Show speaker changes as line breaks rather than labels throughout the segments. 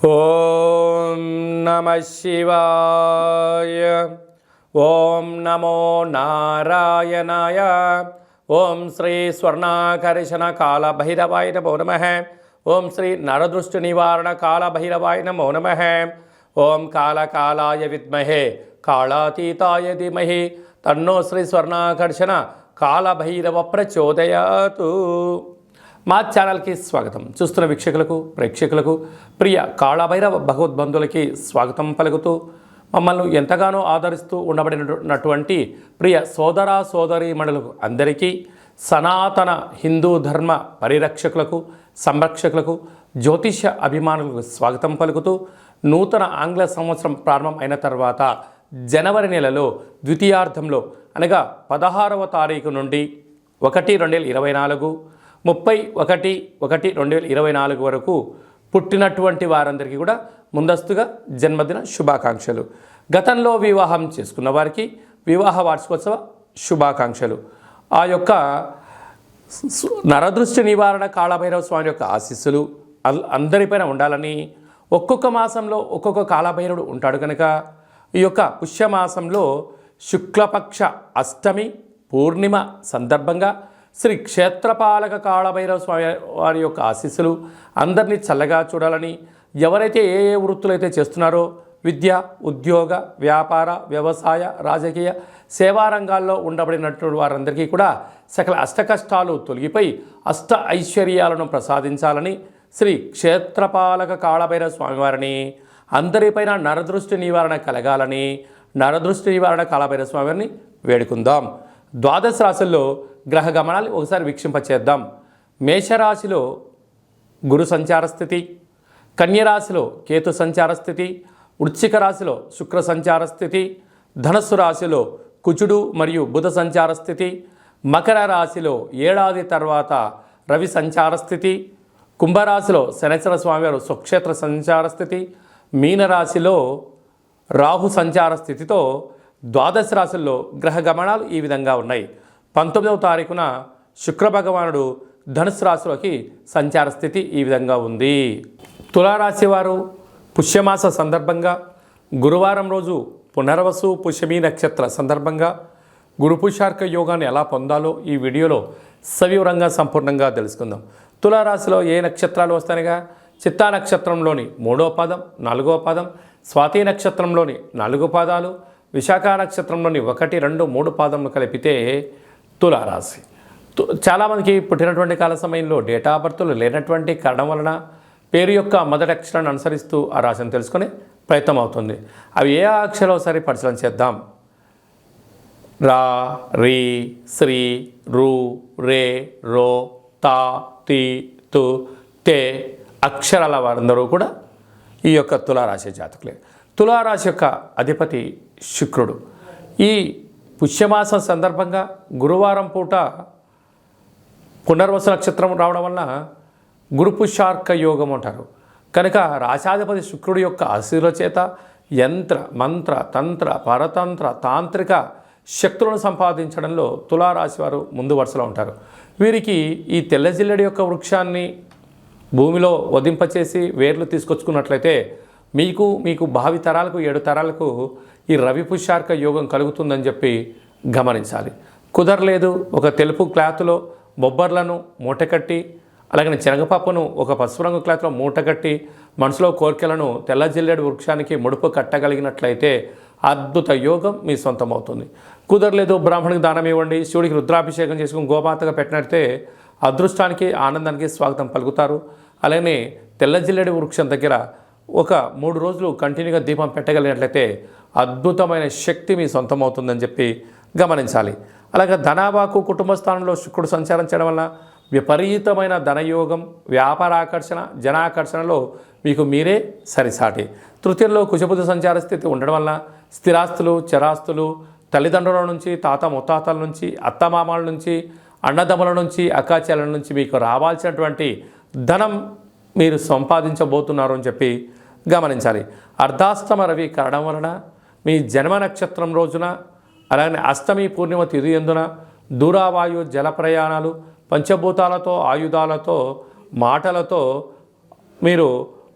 ఓం నమః శివాయ. ఓం నమో నారాయణాయ. ఓం శ్రీ స్వర్ణాకర్షణ కాల భైరవాయ నమో నమః. ఓం శ్రీ నరదృష్టి నివారణ కాల భైరవాయ నమో నమః. ఓం కాళకాలాయ విద్మహే కాళాతీతాయ ధీమహి తన్నో శ్రీ స్వర్ణాకర్షణ కాళభైరవ ప్రచోదయాతు. మా ఛానల్కి స్వాగతం. చూస్తున్న వీక్షకులకు ప్రేక్షకులకు ప్రియ కాళభైరవ భగవద్బంధులకి స్వాగతం పలుకుతూ మమ్మల్ని ఎంతగానో ఆదరిస్తూ ఉండబడినటువంటి ప్రియ సోదర సోదరీమణులకు అందరికీ సనాతన హిందూ ధర్మ పరిరక్షకులకు సంరక్షకులకు జ్యోతిష అభిమానులకు స్వాగతం పలుకుతూ నూతన ఆంగ్ల సంవత్సరం ప్రారంభం అయిన తర్వాత జనవరి నెలలో ద్వితీయార్థంలో అనగా 16వ తారీఖు నుండి 1/2024 31/1/2024 వరకు పుట్టినటువంటి వారందరికీ కూడా ముందస్తుగా జన్మదిన శుభాకాంక్షలు. గతంలో వివాహం చేసుకున్న వారికి వివాహ వార్షికోత్సవ శుభాకాంక్షలు. ఆ యొక్క నరదృష్టి నివారణ కాళభైరవ స్వామి యొక్క ఆశీస్సులు అందరిపైన ఉండాలని, ఒక్కొక్క మాసంలో ఒక్కొక్క కాళభైరవుడు ఉంటాడు కనుక ఈ యొక్క పుష్యమాసంలో శుక్లపక్ష అష్టమి పూర్ణిమ సందర్భంగా శ్రీ క్షేత్రపాలక కాళభైరవ స్వామి వారి యొక్క ఆశీస్సులు అందరినీ చల్లగా చూడాలని, ఎవరైతే ఏ వృత్తులైతే చేస్తున్నారో విద్య, ఉద్యోగ, వ్యాపార, వ్యవసాయ, రాజకీయ, సేవా రంగాల్లో ఉండబడినటువంటి వారందరికీ కూడా సకల అష్టకష్టాలు తొలగిపోయి అష్ట ఐశ్వర్యాలను ప్రసాదించాలని శ్రీ క్షేత్రపాలక కాళభైరవ స్వామివారిని, అందరిపైన నరదృష్టి నివారణ కలగాలని నరదృష్టి నివారణ కాళభైరవ స్వామివారిని వేడుకుందాం. ద్వాదశ రాశుల్లో గ్రహ గమనాలు ఒకసారి వీక్షింపచేద్దాం. మేషరాశిలో గురు సంచార స్థితి, కన్యరాశిలో కేతు సంచార స్థితి, వృశ్చిక రాశిలో శుక్ర సంచార స్థితి, ధనస్సు రాశిలో కుజుడు మరియు బుధ సంచార స్థితి, మకర రాశిలో ఏడాది తర్వాత రవి సంచార స్థితి, కుంభరాశిలో శనేశ్వర స్వామివారు స్వక్షేత్ర సంచార స్థితి, మీనరాశిలో రాహు సంచార స్థితితో ద్వాదశ రాశుల్లో గ్రహ గమనాలు ఈ విధంగా ఉన్నాయి. 19వ తారీఖున శుక్రభగవానుడు ధనుసు రాశిలోకి సంచార స్థితి ఈ విధంగా ఉంది. తులారాశి వారు పుష్యమాస సందర్భంగా గురువారం రోజు పునర్వసు పుష్యమీ నక్షత్ర సందర్భంగా గురు పుష్యార్క యోగాన్ని ఎలా పొందాలో ఈ వీడియోలో సవివరంగా సంపూర్ణంగా తెలుసుకుందాం. తులారాశిలో ఏ నక్షత్రాలు వస్తాయిగా చిత్తా నక్షత్రంలోని 3వ పాదం, 4వ పాదం, స్వాతి నక్షత్రంలోని 4 పాదాలు, విశాఖ నక్షత్రంలోని 1, 2, 3 పాదములు కలిపితే తులారాశి. చాలామందికి పుట్టినటువంటి కాల సమయంలో డేటా ఆఫ్ బర్త్లు లేనటువంటి కారణం వలన పేరు యొక్క మొదటి అక్షరాన్ని అనుసరిస్తూ ఆ రాశిని తెలుసుకునే ప్రయత్నం అవుతుంది. అవి ఏ అక్షరాలు సరే పరిశీలన చేద్దాం. రా, రీ, శ్రీ, రు, రే, రో, తా, తి, తు, తే అక్షరాల వారందరూ కూడా ఈ యొక్క తులారాశి జాతకులే. తులారాశి యొక్క అధిపతి శుక్రుడు. ఈ పుష్యమాసం సందర్భంగా గురువారం పూట పునర్వసు నక్షత్రం రావడం వలన గురు పుష్యార్క యోగం అంటారు. కనుక రాశాధిపతి శుక్రుడి యొక్క ఆశీర్వాద చేత యంత్ర, మంత్ర, తంత్ర, పరతంత్ర, తాంత్రిక శక్తులను సంపాదించడంలో తులారాశి వారు ముందు వరుసలో ఉంటారు. వీరికి ఈ తెల్ల జిల్లెడి యొక్క వృక్షాన్ని భూమిలో వధింపచేసి వేర్లు తీసుకొచ్చుకున్నట్లయితే మీకు భావి తరాలకు 7 తరాలకు ఈ రవి పుష్యార్క యోగం కలుగుతుందని చెప్పి గమనించాలి. కుదరలేదు, ఒక తెలుపు క్లాత్లో బొబ్బర్లను మూటకట్టి, అలాగే శనగపప్పును ఒక పసుపు రంగు క్లాత్లో మూటకట్టి మనసులో కోరికలను తెల్ల జిల్లెడు వృక్షానికి ముడుపు కట్టగలిగినట్లయితే అద్భుత యోగం మీ సొంతం అవుతుంది. కుదరలేదు, బ్రాహ్మణికి దానం ఇవ్వండి, శివుడికి రుద్రాభిషేకం చేసుకుని గోమాతగా పెట్టినట్టే అదృష్టానికి ఆనందానికి స్వాగతం పలుకుతారు. అలాగే తెల్ల జిల్లెడు వృక్షం దగ్గర ఒక 3 రోజులు కంటిన్యూగా దీపం పెట్టగలిగినట్లయితే అద్భుతమైన శక్తి మీ సొంతం అవుతుందని చెప్పి గమనించాలి. అలాగే ధనావాకు కుటుంబ స్థానంలో శుక్రుడు సంచారం చేయడం వల్ల విపరీతమైన ధనయోగం, వ్యాపారాకర్షణ, జనాకర్షణలో మీకు మీరే సరిసాటి. తృతీయంలో కుజబుధ సంచార స్థితి ఉండడం వల్ల స్థిరాస్తులు, చరాస్తులు, తల్లిదండ్రుల నుంచి, తాత ముత్తాతల నుంచి, అత్తమామల నుంచి, అన్నదమ్ముల నుంచి, అక్కాచెల్లెల నుంచి మీకు రావాల్సినటువంటి ధనం మీరు సంపాదించబోతున్నారు అని చెప్పి గమనించాలి. అర్ధాష్టమ రవి కారణం వలన మీ జన్మ నక్షత్రం రోజున, అలాగే అష్టమి పూర్ణిమ తిథి యందున దూరావాయు జల ప్రయాణాలు, పంచభూతాలతో, ఆయుధాలతో, మాటలతో మీరు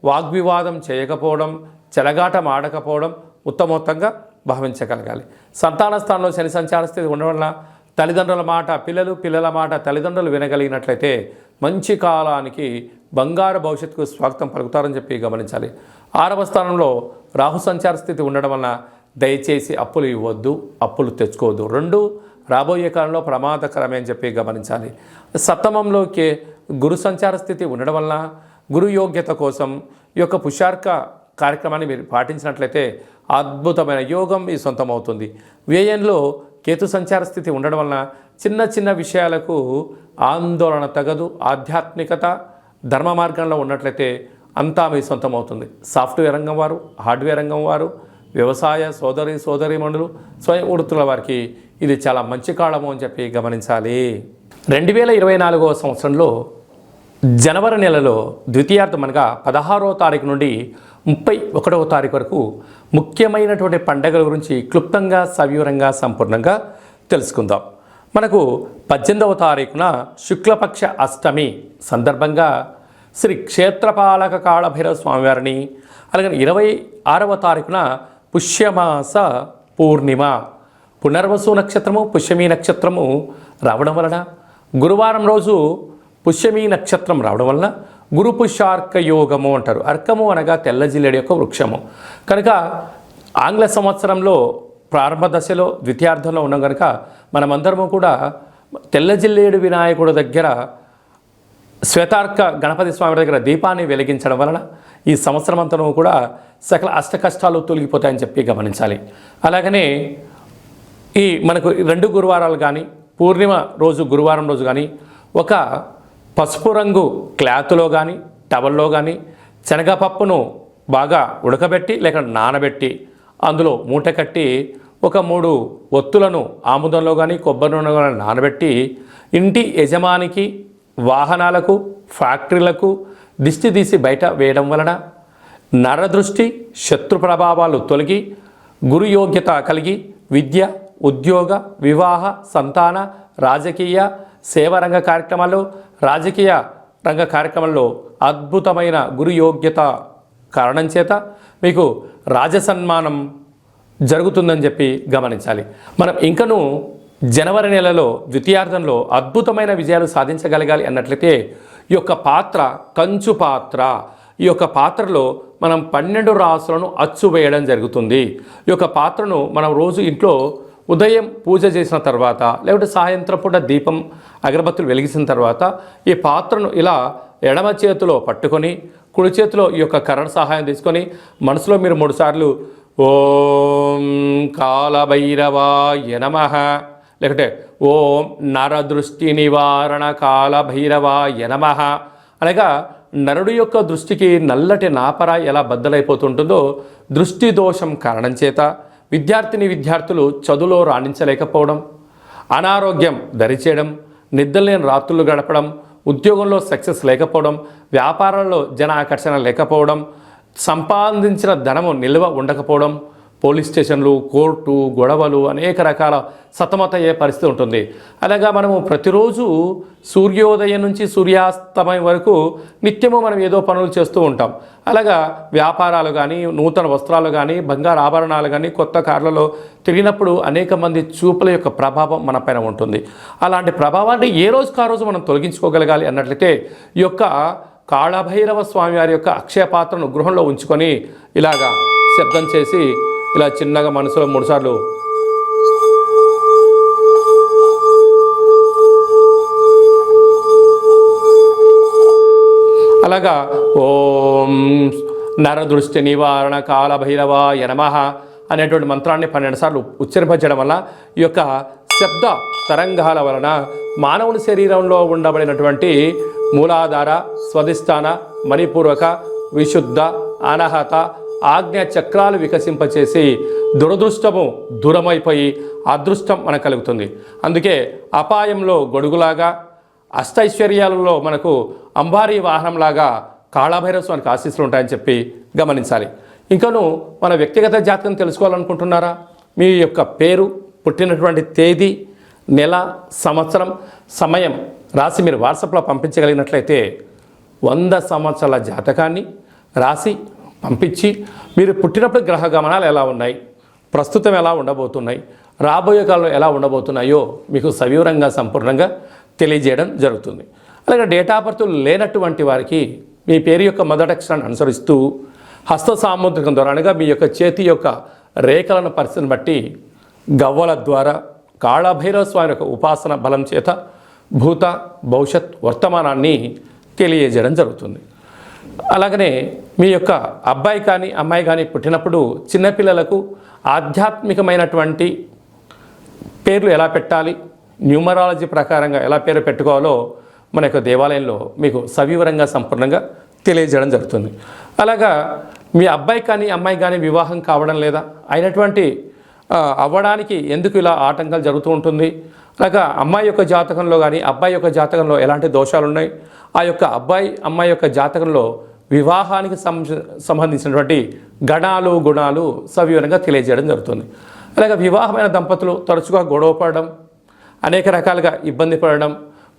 వాగ్వివాదం చేయకపోవడం, చెలగాటం ఆడకపోవడం ఉత్తమోత్తంగా భావించగలగాలి. సంతాన స్థానంలో శని సంచార స్థితి ఉండడం వల్ల తల్లిదండ్రుల మాట పిల్లలు, పిల్లల మాట తల్లిదండ్రులు వినగలిగినట్లయితే మంచి కాలానికి బంగారు భవిష్యత్తుకు స్వాగతం పలుకుతారని చెప్పి గమనించాలి. 6వ స్థానంలో రాహు సంచార స్థితి ఉండడం వలన దయచేసి అప్పులు ఇవ్వద్దు, అప్పులు తెచ్చుకోవద్దు. 2 రాబోయే కాలంలో ప్రమాదకరమే అని చెప్పి గమనించాలి. సప్తమంలోకి గురు సంచార స్థితి ఉండడం వలన గురు యోగ్యత కోసం ఈ యొక్క పుష్యార్క కార్యక్రమాన్ని మీరు పాటించినట్లయితే అద్భుతమైన యోగం మీ సొంతం అవుతుంది. వ్యయంలో కేతు సంచార స్థితి ఉండడం వలన చిన్న చిన్న విషయాలకు ఆందోళన తగదు. ఆధ్యాత్మికత ధర్మ మార్గంలో ఉన్నట్లయితే అంతా మీ సొంతం అవుతుంది. సాఫ్ట్వేర్ రంగం వారు, హార్డ్వేర్ రంగం వారు, వ్యవసాయ సోదరీమణులు, స్వయం వృత్తుల వారికి ఇది చాలా మంచి కాలము అని చెప్పి గమనించాలి. 2024వ సంవత్సరంలో జనవరి నెలలో ద్వితీయార్థం అనగా 16వ తారీఖు నుండి 31వ తారీఖు వరకు ముఖ్యమైనటువంటి పండుగల గురించి క్లుప్తంగా సవివరంగా సంపూర్ణంగా తెలుసుకుందాం. మనకు 18వ తారీఖున శుక్లపక్ష అష్టమి సందర్భంగా శ్రీ క్షేత్రపాలక కాళభైరవ స్వామివారిని, అలాగే 26వ తారీఖున పుష్యమాస పూర్ణిమ పునర్వసు నక్షత్రము పుష్యమీ నక్షత్రము రావడం వలన గురువారం రోజు పుష్యమీ నక్షత్రం రావడం వలన గురు పుష్యార్క యోగము అంటారు. అర్కము అనగా తెల్ల జిల్లేడు యొక్క వృక్షము కనుక ఆంగ్ల సంవత్సరంలో ప్రారంభ దశలో ద్వితీయార్థంలో ఉన్నాం కనుక మనమందరము కూడా తెల్ల జిల్లేడు వినాయకుడి దగ్గర శ్వేతార్క గణపతి స్వామి దగ్గర దీపాన్ని వెలిగించడం వలన ఈ సంవత్సరం అంతా కూడా సకల అష్ట కష్టాలు తొలగిపోతాయని చెప్పి గమనించాలి. అలాగనే ఈ మనకు 2 గురువారాలు కానీ పూర్ణిమ రోజు గురువారం రోజు కానీ ఒక పసుపు రంగు క్లాత్లో కానీ టవల్లో కానీ శనగపప్పును బాగా ఉడకబెట్టి లేక నానబెట్టి అందులో మూట కట్టి ఒక 3 ఒత్తులను ఆముదంలో కానీ కొబ్బరి నూనె కానీ నానబెట్టి ఇంటి యజమానికి, వాహనాలకు, ఫ్యాక్టరీలకు దిష్టి తీసి బయట వేయడం వలన నరదృష్టి, శత్రు ప్రభావాలు తొలగి గురు యోగ్యత కలిగి విద్య, ఉద్యోగ, వివాహ, సంతాన, రాజకీయ, సేవారంగ కార్యక్రమాల్లో, రాజకీయ రంగ కార్యక్రమాల్లో అద్భుతమైన గురు యోగ్యత కారణం చేత మీకు రాజసన్మానం జరుగుతుందని చెప్పి గమనించాలి. మనం ఇంకనూ జనవరి నెలలో ద్వితీయార్థంలో అద్భుతమైన విజయాలు సాధించగలగాలి అన్నట్లయితే ఈ యొక్క పాత్ర కంచు పాత్ర, ఈ యొక్క పాత్రలో మనం 12 రాసులను అచ్చు వేయడం జరుగుతుంది. ఈ యొక్క పాత్రను మనం రోజు ఇంట్లో ఉదయం పూజ చేసిన తర్వాత లేకపోతే సాయంత్రం పూట దీపం అగరబత్తులు వెలిగించిన తర్వాత ఈ పాత్రను ఇలా ఎడమ చేతిలో పట్టుకొని కుడి చేతిలో ఈ యొక్క కర్ర సహాయం తీసుకొని మనసులో మీరు 3 సార్లు ఓం కాలభైరవాయ నమః, లేకపోతే ఓం నరదృష్టి నివారణ కాలభైరవాయ నమః అనగా నరుడు యొక్క దృష్టికి నల్లటి నాపర ఎలా బద్దలైపోతుంటుందో దృష్టి దోషం కారణం చేత విద్యార్థులు చదువులో రాణించలేకపోవడం, అనారోగ్యం దరిచేయడం, నిద్రలేని రాత్రులు గడపడం, ఉద్యోగంలో సక్సెస్ లేకపోవడం, వ్యాపారంలో జన ఆకర్షణ లేకపోవడం, సంపాదించిన ధనము నిల్వ ఉండకపోవడం, పోలీస్ స్టేషన్లు, కోర్టు, గొడవలు, అనేక రకాల సతమతయ్యే పరిస్థితి ఉంటుంది. అలాగా మనము ప్రతిరోజు సూర్యోదయం నుంచి సూర్యాస్తమయం వరకు నిత్యము మనం ఏదో పనులు చేస్తూ ఉంటాం. అలాగా వ్యాపారాలు కానీ, నూతన వస్త్రాలు కానీ, బంగారు ఆభరణాలు కానీ, కొత్త కార్లలో తిరిగినప్పుడు అనేక మంది చూపుల యొక్క ప్రభావం మన పైన ఉంటుంది. అలాంటి ప్రభావాన్ని ఏ రోజుకు ఆ రోజు మనం తొలగించుకోగలగాలి అన్నట్లయితే ఈ యొక్క కాళభైరవ స్వామి వారి యొక్క అక్షయ పాత్రను గృహంలో ఉంచుకొని ఇలాగా శబ్దం చేసి ఇలా చిన్నగా మనసులో 3 సార్లు అలాగా ఓం నరదృష్టి నివారణ కాలభైరవాయ నమః అనేటువంటి మంత్రాన్ని 12 సార్లు ఉచ్చరింపజేయడం వల్ల ఈ యొక్క శబ్ద తరంగాల వలన మానవుని శరీరంలో ఉండబడినటువంటి మూలాధార, స్వధిష్టాన, మణిపూర్వక, విశుద్ధ, అనాహత, ఆజ్ఞ చక్రాలు వికసింపచేసి దురదృష్టము దూరమైపోయి అదృష్టం మనకు కలుగుతుంది. అందుకే అపాయంలో గొడుగులాగా, అష్టైశ్వర్యాలలో మనకు అంబారీ వాహనంలాగా కాళభైరవ స్వామికి ఆశీస్సులు ఉంటాయని చెప్పి గమనించాలి. ఇంకను మన వ్యక్తిగత జాతకం తెలుసుకోవాలనుకుంటున్నారా? మీ యొక్క పేరు, పుట్టినటువంటి తేదీ, నెల, సంవత్సరం, సమయం రాసి మీరు వాట్సాప్లో పంపించగలిగినట్లయితే 100 సంవత్సరాల జాతకాన్ని రాసి పంపించి మీరు పుట్టినప్పుడు గ్రహ గమనాలు ఎలా ఉన్నాయి, ప్రస్తుతం ఎలా ఉండబోతున్నాయి, రాబోయే కాలంలో ఎలా ఉండబోతున్నాయో మీకు సవివరంగా సంపూర్ణంగా తెలియజేయడం జరుగుతుంది. అలాగే డేట్ ఆఫ్ బర్త్ లేనటువంటి వారికి మీ పేరు యొక్క మొదటి అక్షరాన్ని అనుసరిస్తూ హస్త సాముద్రికం ద్వారా అనగా మీ యొక్క చేతి యొక్క రేఖలను పరిస్థితిని బట్టి గవ్వల ద్వారా కాళభైరవ స్వామి యొక్క ఉపాసన బలం చేత భూత భవిష్యత్ వర్తమానాన్ని తెలియజేయడం జరుగుతుంది. అలాగనే మీ యొక్క అబ్బాయి కానీ అమ్మాయి కానీ పుట్టినప్పుడు చిన్నపిల్లలకు ఆధ్యాత్మికమైనటువంటి పేర్లు ఎలా పెట్టాలి, న్యూమరాలజీ ప్రకారంగా ఎలా పేరు పెట్టుకోవాలో మన యొక్క దేవాలయంలో మీకు సవివరంగా సంపూర్ణంగా తెలియజేయడం జరుగుతుంది. అలాగా మీ అబ్బాయి కానీ అమ్మాయి కానీ వివాహం కావడం లేదా అయినటువంటి అవ్వడానికి ఎందుకు ఇలా ఆటంకాలు జరుగుతూ ఉంటుంది, అలాగా అమ్మాయి యొక్క జాతకంలో కానీ అబ్బాయి యొక్క జాతకంలో ఎలాంటి దోషాలు ఉన్నాయి, ఆ యొక్క అబ్బాయి అమ్మాయి యొక్క జాతకంలో వివాహానికి సంబంధించినటువంటి గణాలు గుణాలు సవివరంగా తెలియజేయడం జరుగుతుంది. అలాగే వివాహమైన దంపతులు తరచుగా గొడవ పడడం, అనేక రకాలుగా ఇబ్బంది పడడం,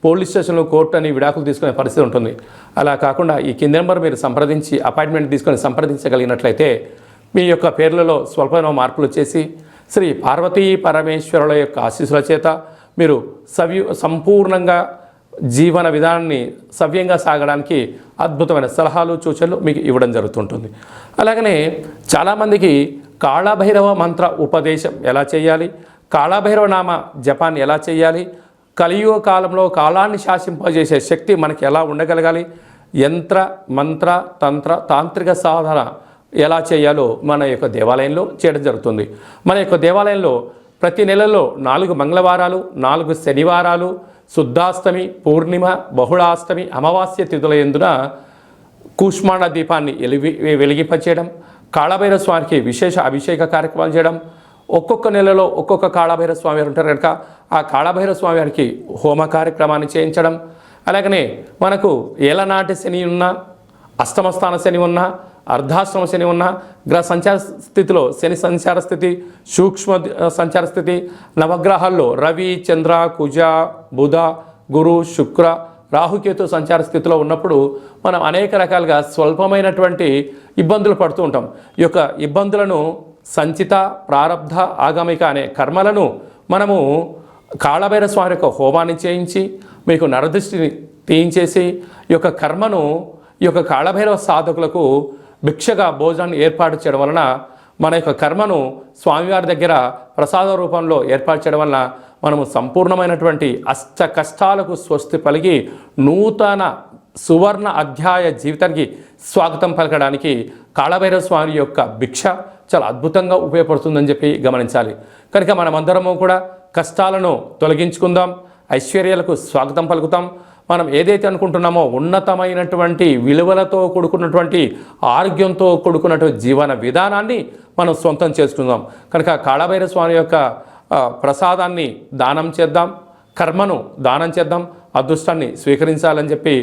పోలీస్ స్టేషన్లో కోర్టు అని విడాకులు తీసుకునే పరిస్థితి ఉంటుంది. అలా కాకుండా ఈ కింది నెంబర్ మీరు సంప్రదించి అపాయింట్మెంట్ తీసుకొని సంప్రదించగలిగినట్లయితే మీ యొక్క పేర్లలో స్వల్పమైన మార్పులు చేసి శ్రీ పార్వతీ పరమేశ్వరుల యొక్క ఆశీస్సుల చేత మీరు సంపూర్ణంగా జీవన విధానాన్ని సవ్యంగా సాగడానికి అద్భుతమైన సలహాలు సూచనలు మీకు ఇవ్వడం జరుగుతుంటుంది. అలాగనే చాలామందికి కాళభైరవ మంత్ర ఉపదేశం ఎలా చేయాలి, కాళభైరవ నామ జపాన్ని ఎలా చేయాలి, కలియుగ కాలంలో కాలాన్ని శాసింపజేసే శక్తి మనకి ఎలా ఉండగలగాలి, యంత్ర మంత్ర తంత్ర తాంత్రిక సాధన ఎలా చేయాలో మన యొక్క దేవాలయంలో చేయడం జరుగుతుంది. మన యొక్క దేవాలయంలో ప్రతి నెలలో 4 మంగళవారాలు, 4 శనివారాలు, శుద్ధాష్టమి, పూర్ణిమ, బహుళాష్టమి, అమావాస్య తిథుల యందున కూష్మాండ దీపాన్ని వెలిగింపచేయడం, కాళభైరవ స్వామికి విశేష అభిషేక కార్యక్రమాలు చేయడం, ఒక్కొక్క నెలలో ఒక్కొక్క కాళభైరవ స్వామి వారు ఉంటారు కనుక ఆ కాళభైరవ స్వామి వారికి హోమ కార్యక్రమాన్ని చేయించడం, అలాగనే మనకు ఏలనాటి శని ఉన్నా, అష్టమ స్థాన శని ఉన్నా, అర్ధాశ్రమ శని ఉన్న గ్రహ సంచార స్థితిలో శని సంచార స్థితి, సూక్ష్మ సంచార స్థితి, నవగ్రహాల్లో రవి, చంద్ర, కుజ, బుధ, గురు, శుక్ర, రాహుకేతు సంచార స్థితిలో ఉన్నప్పుడు మనం అనేక రకాలుగా స్వల్పమైనటువంటి ఇబ్బందులు పడుతూ ఉంటాం. ఈ యొక్క ఇబ్బందులను సంచిత, ప్రారబ్ధ, ఆగమిక అనే కర్మలను మనము కాళభైరవ స్వామి యొక్క హోమాన్ని చేయించి మీకు నరదృష్టిని తీయించేసి ఈ యొక్క కర్మను ఈ యొక్క కాళభైరవ సాధకులకు భిక్షగా భోజనాన్ని ఏర్పాటు చేయడం వలన మన యొక్క కర్మను స్వామివారి దగ్గర ప్రసాద రూపంలో ఏర్పాటు చేయడం వలన మనము సంపూర్ణమైనటువంటి అష్ట కష్టాలకు స్వస్తి పలికి నూతన సువర్ణ అధ్యాయ జీవితానికి స్వాగతం పలకడానికి కాళభైరవ స్వామి యొక్క భిక్ష చాలా అద్భుతంగా ఉపయోగపడుతుందని చెప్పి గమనించాలి. కనుక మనమందరము కూడా కష్టాలను తొలగించుకుందాం, ఐశ్వర్యాలకు స్వాగతం పలుకుతాం. మనం ఏదైతే అనుకుంటున్నామో ఉన్నతమైనటువంటి విలువలతో కూడుకున్నటువంటి ఆరోగ్యంతో కూడుకున్నటువంటి జీవన విధానాన్ని మనం సొంతం చేసుకుందాం. కనుక కాళభైరవ స్వామి యొక్క ప్రసాదాన్ని దానం చేద్దాం, కర్మను దానం చేద్దాం, అదృష్టాన్ని స్వీకరించాలని చెప్పి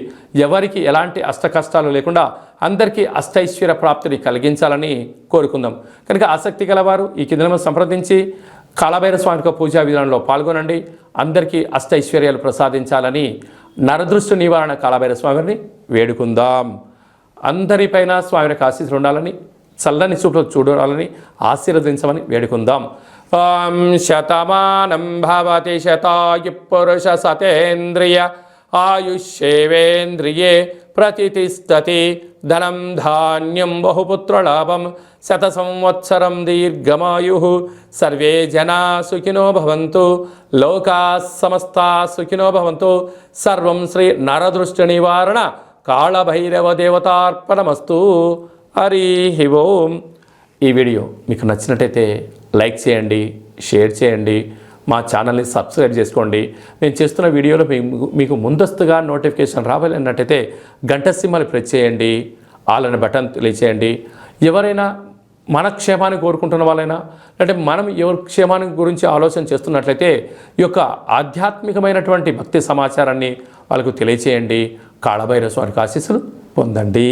ఎవరికి ఎలాంటి అష్ట కష్టాలు లేకుండా అందరికీ అష్టైశ్వర్య ప్రాప్తిని కలిగించాలని కోరుకుందాం. కనుక ఆసక్తి గలవారు ఈ కింద సంప్రదించి కాళభైరవ స్వామి యొక్క పూజా విధానంలో పాల్గొనండి. అందరికీ అష్టైశ్వర్యాలు ప్రసాదించాలని నరదృష్టి నివారణ కాళభైరవ స్వామిని వేడుకుందాం. అందరిపైన స్వామి యొక్క ఆశీస్సులు ఉండాలని, చల్లని చూపులో చూడాలని ఆశీర్వదించమని వేడుకుందాం. ఓం శతమానం భవతి శతాయు పురుష సతేంద్రియ ఆయుష్యేవేంద్రియే ప్రతిష్టతి ధనం ధాన్యం బహుపుత్రలాభం శత సంవత్సరం దీర్ఘమాయు సర్వే జనా సుఖినో భవంతు లోకా సమస్తా సుఖినో భవంతు. సర్వం శ్రీ నరదృష్టి నివారణ కాళభైరవ దేవతార్పణమస్తు. హరి ఓం. ఈ వీడియో మీకు నచ్చినట్టయితే లైక్ చేయండి, షేర్ చేయండి, మా ఛానల్ని సబ్స్క్రైబ్ చేసుకోండి. నేను చేస్తున్న వీడియోలో మీకు ముందస్తుగా నోటిఫికేషన్ రావాలన్నట్టయితే గంట సింబల్ ప్రెస్ చేయండి, ఆల్ అనే బటన్ తెలియచేయండి. ఎవరైనా మన క్షేమాన్ని కోరుకుంటున్న వాళ్ళైనా అంటే మనం ఎవరి క్షేమాన్ని గురించి ఆలోచన చేస్తున్నట్లయితే ఈ యొక్క ఆధ్యాత్మికమైనటువంటి భక్తి సమాచారాన్ని వాళ్ళకు తెలియచేయండి. కాళభైరవ స్వామి ఆశీస్సులు పొందండి.